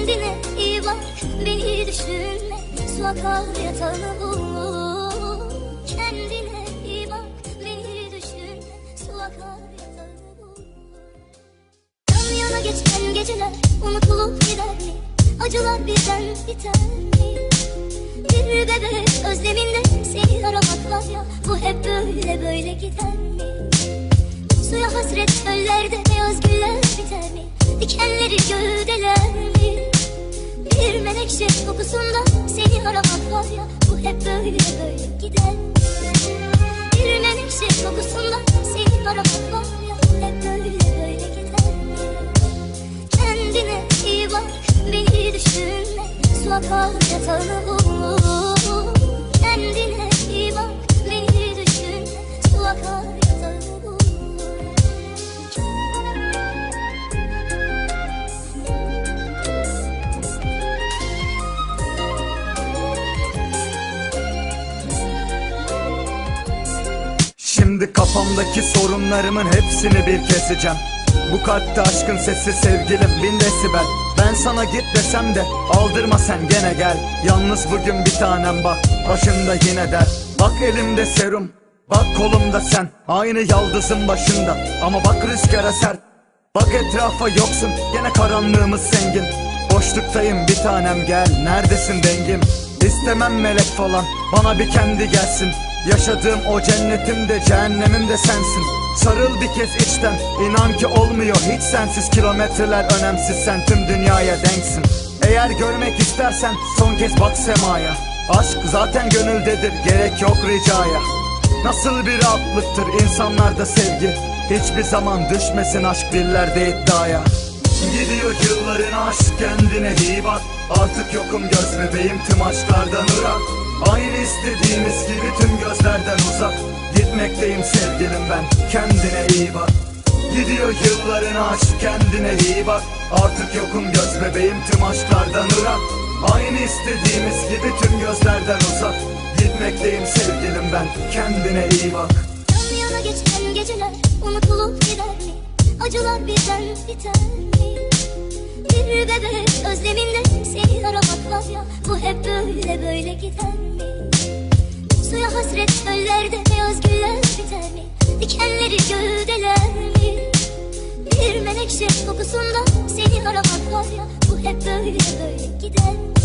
Kendine iyi bak, beni düşünme. Su akar yatağını bul. Kendine iyi bak, beni düşünme. Su akar yatağını bul. Yan yana geçen geceler unutulup gider mi? Acılar birden biter mi? Bir bebek özleminde seni aramak var ya, bu hep böyle böyle gider mi? Suya hasret çöllerde beyaz güller biter mi? Dikenleri gövdeler mi? Bir menekşe kokusunda seni aramak var ya, bu hep böyle böyle gider mi? Bir menekşe kokusunda seni aramak var ya, bu hep böyle böyle gider mi? Kendine iyi bak, beni düşünme. Su akar yatağını bul. Kendine iyi bak, beni düşünme. Su akar yatağını bul. Şimdi kafamdaki sorunlarımın hepsini bir keseceğim. Bu kalpte aşkın sesi sevgilim 1000 desibel. Ben sana git desem de aldırma sen gene gel. Yalnız bugün bir tanem bak, başında yine der. Bak elimde serum, bak kolumda sen. Aynı yaldızın başında ama bak rüzgara sert. Bak etrafa yoksun, gene karanlığımız zengin. Boşluktayım bir tanem gel, neredesin dengim? İstemem melek falan, bana bir kendi gelsin. Yaşadığım o cennetimde cehennemim de sensin. Sarıl bir kez içten, inan ki olmuyor hiç sensiz. Kilometreler önemsiz, sen tüm dünyaya denksin. Eğer görmek istersen son kez bak semaya. Aşk zaten gönüldedir, gerek yok ricaya. Nasıl bir rahatlıktır insanlarda sevgi. Hiçbir zaman düşmesin aşk dillerde iddiaya. Gidiyor yılların aşk, kendine iyi bak. Artık yokum göz bebeğim, tüm aşklardan ırak. Aynı istediğimiz gibi tüm gözlerden uzak. Gitmekteyim sevgilim ben, kendine iyi bak. Gidiyor yılların aşk, kendine iyi bak. Artık yokum göz bebeğim, tüm aşklardan ırak. Aynı istediğimiz gibi tüm gözlerden uzak. Gitmekteyim sevgilim ben, kendine iyi bak. Yan yana geçen geceler unutulup gider mi? Acılar birden biter mi? Bir bebek özleminde seni aramak var ya, bu hep böyle böyle gider mi? Suya hasret çöllerde beyaz güller biter mi? Dikenleri gövdeler mi? Bir menekşe kokusunda seni aramak var ya, bu hep böyle böyle gider mi?